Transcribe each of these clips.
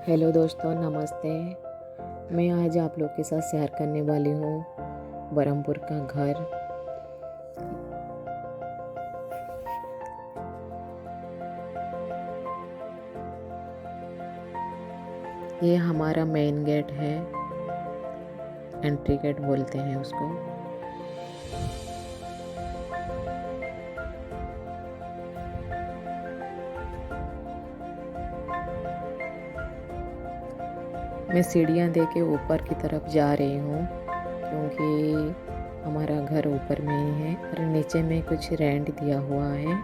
Hello दोस्तों, नमस्ते। मैं आज आप लोग के साथ शेयर करने वाली हूँ बरहमपुर का घर। ये हमारा मेन गेट है, एंट्री गेट बोलते हैं उसको। मैं सीढ़ियाँ दे के ऊपर की तरफ जा रही हूँ क्योंकि हमारा घर ऊपर में ही है और नीचे में कुछ रेंट दिया हुआ है।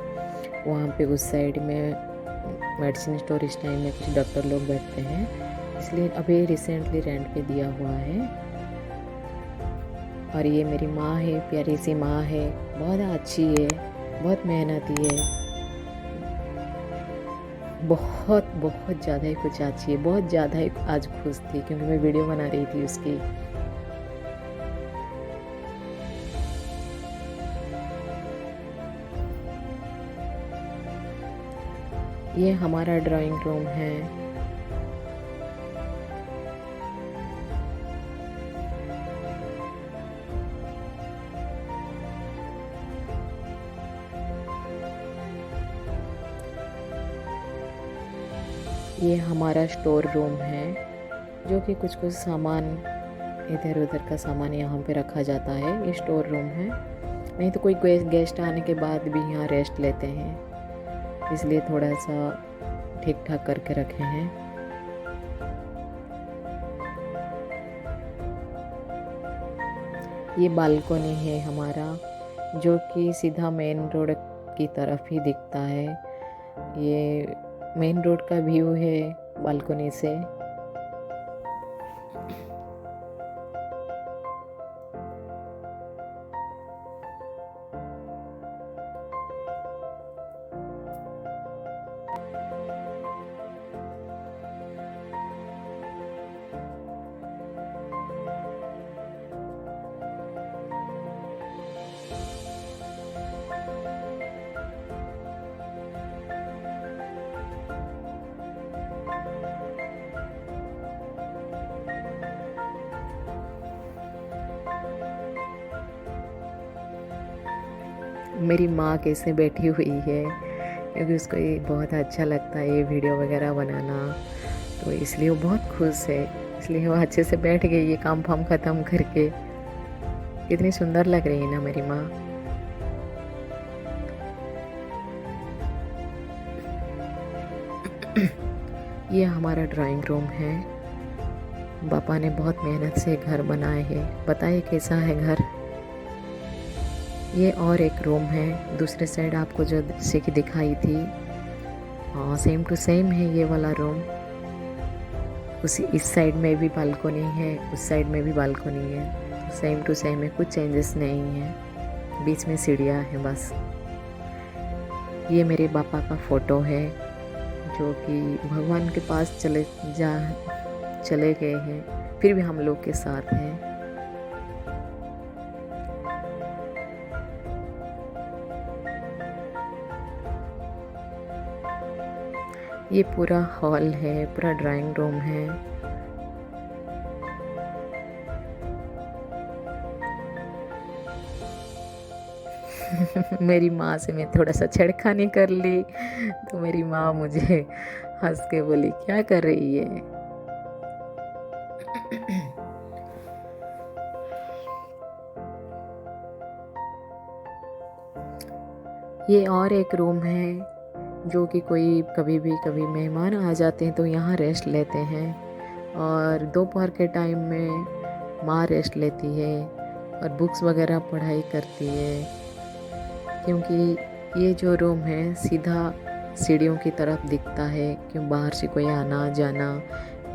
वहाँ पे उस साइड में मेडिसिन स्टोर इस टाइम में कुछ डॉक्टर लोग बैठते हैं, इसलिए अभी रिसेंटली रेंट पे दिया हुआ है। और ये मेरी माँ है, प्यारी सी माँ है, बहुत अच्छी है, बहुत मेहनती है, बहुत बहुत ज़्यादा ही कुछ अच्छी है, बहुत ज़्यादा ही आज खुश थी क्योंकि मैं वीडियो बना रही थी उसकी। ये हमारा ड्राइंग रूम है। ये हमारा स्टोर रूम है, जो कि कुछ कुछ सामान इधर उधर का सामान यहाँ पे रखा जाता है। ये स्टोर रूम है, नहीं तो कोई गेस्ट आने के बाद भी यहाँ रेस्ट लेते हैं, इसलिए थोड़ा सा ठीक ठाक करके रखे हैं। ये बालकनी है हमारा, जो कि सीधा मेन रोड की तरफ ही दिखता है। ये मेन रोड का व्यू है बालकनी से। मेरी माँ कैसे बैठी हुई है क्योंकि उसको ये बहुत अच्छा लगता है ये वीडियो वगैरह बनाना, तो इसलिए वो बहुत खुश है, इसलिए वो अच्छे से बैठ गई ये काम फाम ख़त्म करके। कितनी सुंदर लग रही है ना मेरी माँ। ये हमारा ड्राइंग रूम है। पापा ने बहुत मेहनत से घर बनाए हैं। बताइए कैसा है घर। ये और एक रूम है दूसरे साइड, आपको जो जैसे कि दिखाई थी, हाँ सेम टू सेम है ये वाला रूम। उसी इस साइड में भी बालकनी है, उस साइड में भी बालकनी है, सेम टू सेम है, कुछ चेंजेस नहीं है। बीच में सीढ़ियाँ हैं बस। ये मेरे पापा का फ़ोटो है, जो कि भगवान के पास चले गए हैं, फिर भी हम लोग के साथ हैं। ये पूरा हॉल है, पूरा ड्राइंग रूम है। मेरी माँ से मैं थोड़ा सा छेड़खानी कर ली, तो मेरी माँ मुझे हंस के बोली क्या कर रही है। ये और एक रूम है, जो कि कभी कभी मेहमान आ जाते हैं तो यहाँ रेस्ट लेते हैं, और दोपहर के टाइम में माँ रेस्ट लेती है और बुक्स वगैरह पढ़ाई करती है। क्योंकि ये जो रूम है सीधा सीढ़ियों की तरफ दिखता है, क्यों बाहर से कोई आना जाना,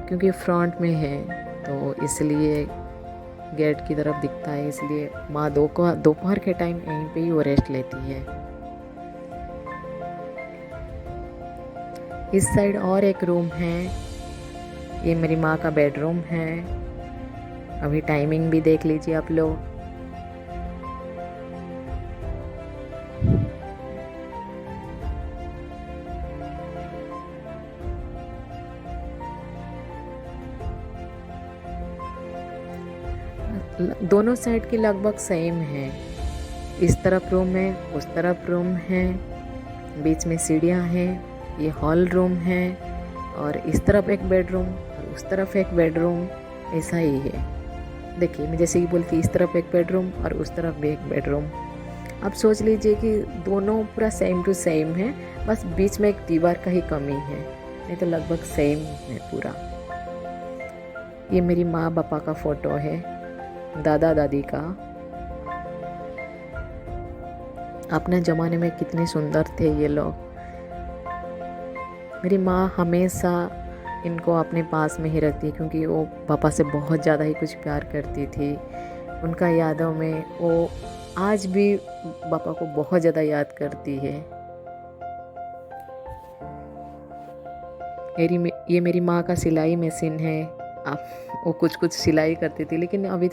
क्योंकि फ्रंट में है तो इसलिए गेट की तरफ दिखता है, इसलिए माँ दोपहर के टाइम यहीं पे ही वो रेस्ट लेती है। इस साइड और एक रूम है, ये मेरी माँ का बेडरूम है। अभी टाइमिंग भी देख लीजिए आप लोग। दोनों साइड की लगभग सेम है। इस तरफ रूम है, उस तरफ रूम है, बीच में सीढ़ियाँ हैं। ये हॉल रूम है और इस तरफ एक बेडरूम और उस तरफ एक बेडरूम, ऐसा ही है। देखिए मैं जैसे कि बोलती, इस तरफ एक बेडरूम और उस तरफ भी एक बेडरूम। अब सोच लीजिए कि दोनों पूरा सेम टू सेम है, बस बीच में एक दीवार का ही कमी है, नहीं तो लगभग सेम है पूरा। ये मेरी माँ पापा का फ़ोटो है, दादा दादी का। अपने ज़माने में कितने सुंदर थे ये लोग। मेरी माँ हमेशा इनको अपने पास में ही रखती है, क्योंकि वो पापा से बहुत ज़्यादा ही कुछ प्यार करती थी। उनका यादों में वो आज भी पापा को बहुत ज़्यादा याद करती है। ये मेरी माँ का सिलाई मशीन है। आप वो कुछ कुछ सिलाई करती थी, लेकिन अभी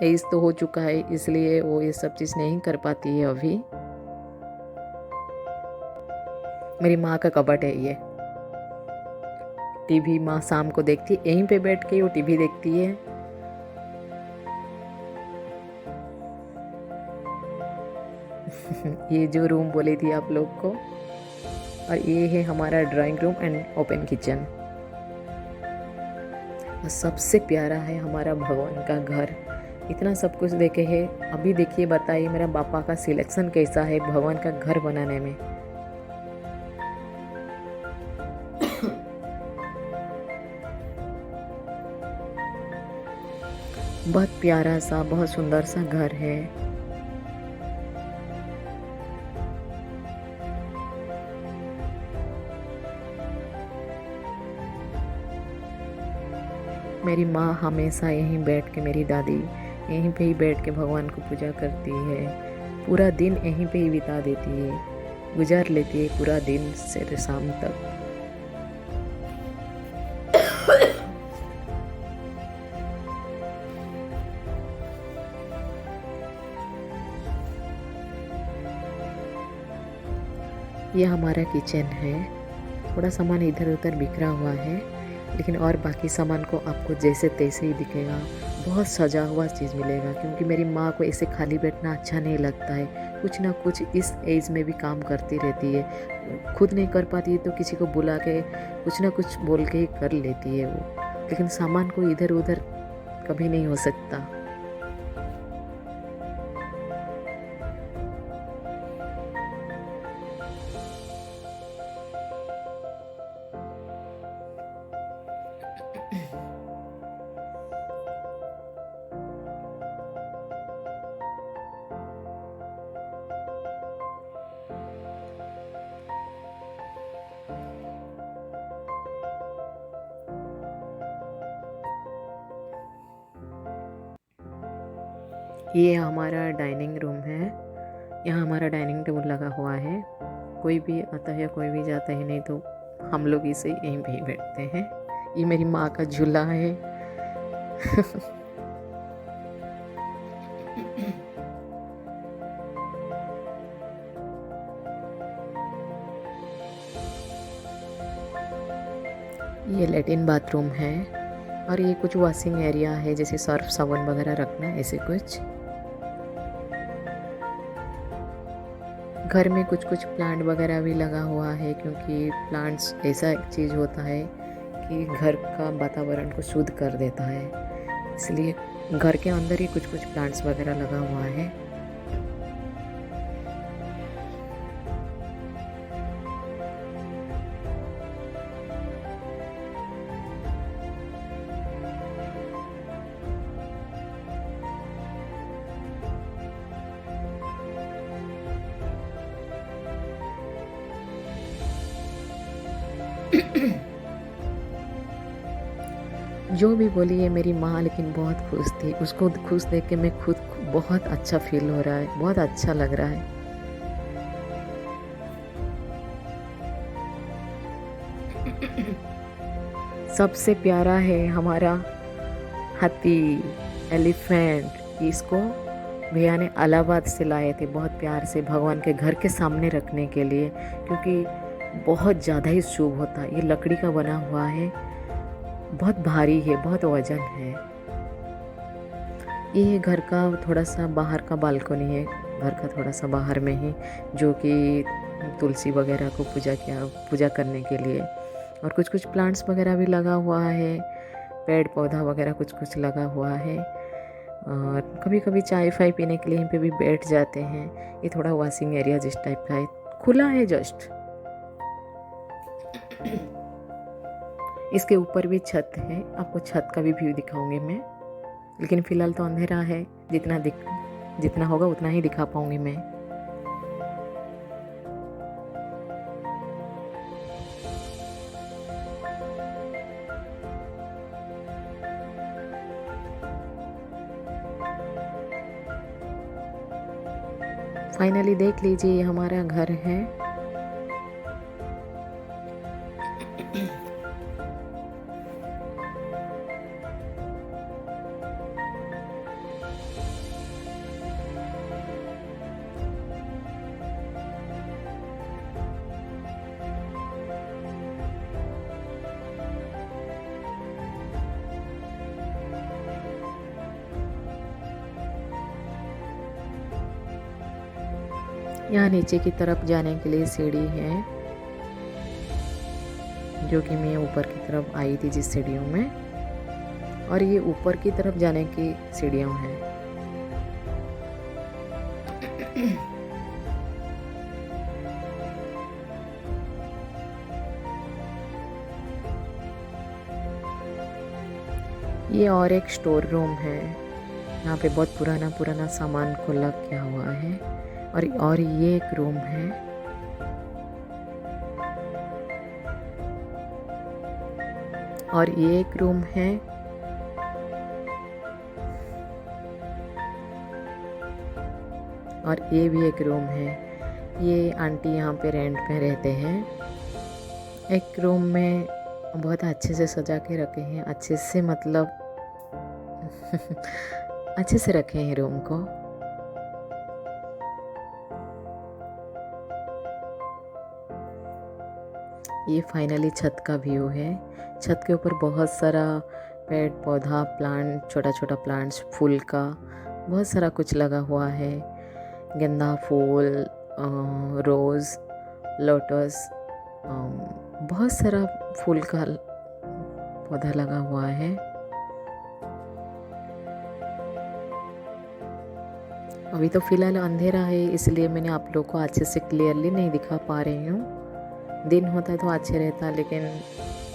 एज तो हो चुका है, इसलिए वो ये सब चीज़ नहीं कर पाती है अभी। मेरी माँ का कबर्ड है ये। टीवी माँ शाम को देखती है, यहीं पे बैठ के वो टीवी देखती है। ये जो रूम बोली थी आप लोग को, और ये है हमारा drawing room and open kitchen. और सबसे प्यारा है हमारा भगवान का घर। इतना सब कुछ देखे है। अभी देखिए, बताइए मेरा पापा का सिलेक्शन कैसा है भगवान का घर बनाने में। बहुत प्यारा सा, बहुत सुंदर सा घर है। मेरी माँ हमेशा यहीं बैठ के, मेरी दादी यहीं पे ही बैठ के भगवान को पूजा करती है। पूरा दिन यहीं पे ही बिता देती है, गुजार लेती है पूरा दिन से शाम तक। ये हमारा किचन है। थोड़ा सामान इधर उधर बिखरा हुआ है, लेकिन और बाकी सामान को आपको जैसे तैसे ही दिखेगा। बहुत सजा हुआ चीज़ मिलेगा, क्योंकि मेरी माँ को ऐसे खाली बैठना अच्छा नहीं लगता है। कुछ ना कुछ इस एज में भी काम करती रहती है। खुद नहीं कर पाती है तो किसी को बुला के कुछ ना कुछ बोल के ही कर लेती है वो, लेकिन सामान को इधर उधर कभी नहीं हो सकता। ये हमारा डाइनिंग रूम है। यहाँ हमारा डाइनिंग टेबल लगा हुआ है। कोई भी आता है, कोई भी जाता है, नहीं तो हम लोग इसे यहीं पे ही बैठते हैं। ये मेरी माँ का झूला है। ये लेटिन बाथरूम है, और ये कुछ वॉशिंग एरिया है, जैसे सर्फ साबुन वगैरह रखना, ऐसे कुछ। घर में कुछ कुछ प्लांट वगैरह भी लगा हुआ है, क्योंकि प्लांट्स ऐसा एक चीज़ होता है कि घर का वातावरण को शुद्ध कर देता है, इसलिए घर के अंदर ही कुछ कुछ प्लांट्स वगैरह लगा हुआ है। जो भी बोली है मेरी माँ, लेकिन बहुत खुश थी। उसको खुश देख के मैं खुद बहुत अच्छा फील हो रहा है, बहुत अच्छा लग रहा है। सबसे प्यारा है हमारा हाथी, एलिफेंट। इसको भैया ने इलाहाबाद से लाए थे, बहुत प्यार से भगवान के घर के सामने रखने के लिए, क्योंकि बहुत ज़्यादा ही शुभ होता है। ये लकड़ी का बना हुआ है, बहुत भारी है, बहुत वजन है। ये घर का थोड़ा सा बाहर का बालकनी है, घर का थोड़ा सा बाहर में ही, जो कि तुलसी वगैरह को पूजा करने के लिए। और कुछ कुछ प्लांट्स वगैरह भी लगा हुआ है, पेड़ पौधा वगैरह कुछ कुछ लगा हुआ है। और कभी कभी चाय फाय पीने के लिए यहीं पे भी बैठ जाते हैं। ये थोड़ा वॉशिंग एरिया जिस टाइप का है, खुला है जस्ट। इसके ऊपर भी छत है, आपको छत का भी व्यू दिखाऊंगी मैं, लेकिन फ़िलहाल तो अंधेरा है। जितना होगा उतना ही दिखा पाऊंगी मैं। फाइनली देख लीजिए, ये हमारा घर है। यहाँ नीचे की तरफ जाने के लिए सीढ़ी है, जो कि मैं ऊपर की तरफ आई थी जिस सीढ़ियों में, और ये ऊपर की तरफ जाने की सीढ़ियाँ हैं। ये और एक स्टोर रूम है, यहाँ पे बहुत पुराना पुराना सामान खुला किया हुआ है। और ये एक रूम है। और ये एक रूम है। और ये भी एक रूम है। ये आंटी यहाँ पे रेंट पे रहते हैं। एक रूम में बहुत अच्छे से सजा के रखे हैं, अच्छे से मतलब अच्छे से रखे हैं रूम को। ये फाइनली छत का व्यू है। छत के ऊपर बहुत सारा पेड़ पौधा प्लांट, छोटा छोटा प्लांट्स, फूल का बहुत सारा कुछ लगा हुआ है। गेंदा फूल, रोज़, लोटस, बहुत सारा फूल का पौधा लगा हुआ है। अभी तो फ़िलहाल अंधेरा है, इसलिए मैंने आप लोग को अच्छे से क्लियरली नहीं दिखा पा रही हूँ। दिन होता तो अच्छे रहता, लेकिन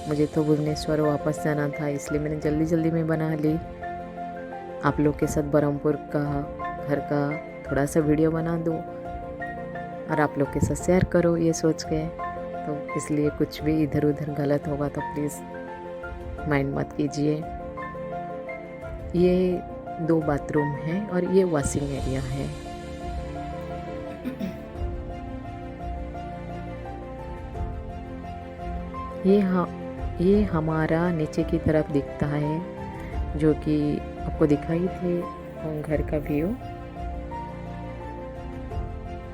मुझे तो भुवनेश्वर वापस जाना था, इसलिए मैंने जल्दी जल्दी में बना ली। आप लोग के साथ बरहमपुर का घर का थोड़ा सा वीडियो बना दूँ और आप लोग के साथ शेयर करो, ये सोच के। तो इसलिए कुछ भी इधर उधर गलत होगा तो प्लीज़ माइंड मत कीजिए। ये 2 बाथरूम हैं और ये वॉशिंग एरिया है। ये हमारा नीचे की तरफ दिखता है, जो कि आपको दिखाई थी घर का व्यू।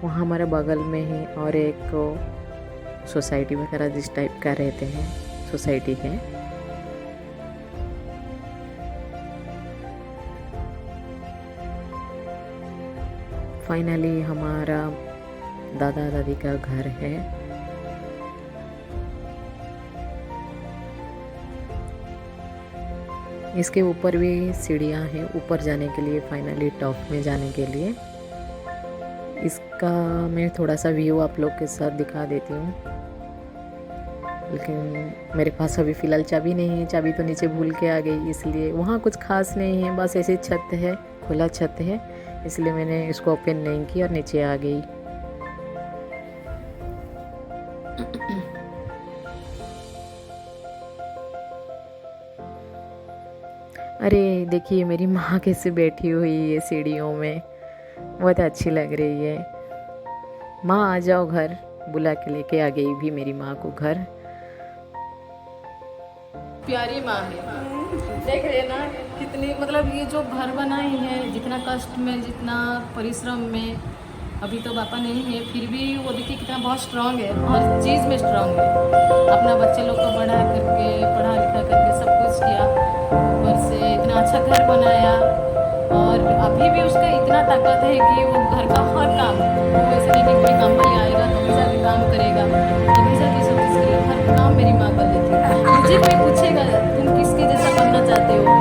वहाँ हमारे बगल में ही और एक सोसाइटी वगैरह जिस टाइप का रहते हैं, सोसाइटी है। फाइनली हमारा दादा दादी का घर है। इसके ऊपर भी सीढ़ियाँ हैं ऊपर जाने के लिए, फाइनली टॉप में जाने के लिए। इसका मैं थोड़ा सा व्यू आप लोग के साथ दिखा देती हूँ, लेकिन मेरे पास अभी फ़िलहाल चाबी नहीं है। चाबी तो नीचे भूल के आ गई, इसलिए वहाँ कुछ खास नहीं है, बस ऐसे छत है, खुला छत है, इसलिए मैंने इसको ओपन नहीं की और नीचे आ गई। अरे देखिए मेरी माँ कैसे बैठी हुई है सीढ़ियों में, बहुत अच्छी लग रही है। माँ आ जाओ घर, बुला के लेके आ गई भी मेरी माँ को घर। प्यारी माँ है, देख रहे ना कितनी, मतलब ये जो घर बनाई है, जितना कष्ट में, जितना परिश्रम में, अभी तो पापा नहीं है, फिर भी वो देखिए कितना बहुत स्ट्रांग है, हर चीज़ में स्ट्रांग है। अपना बच्चे लोग को पढ़ा करके, पढ़ा लिखा करके सब कुछ किया, ऊपर से इतना अच्छा घर बनाया। और अभी भी उसका इतना ताकत है कि वो घर का हर काम, वो ऐसा नहीं कि कोई काम वाली आएगा तो हमेशा भी काम करेगा, हमेशा 20-20 के लिए हर काम मेरी माँ कर लेती है। मुझे कोई पूछेगा तुम किसके जैसा बनना चाहते हो,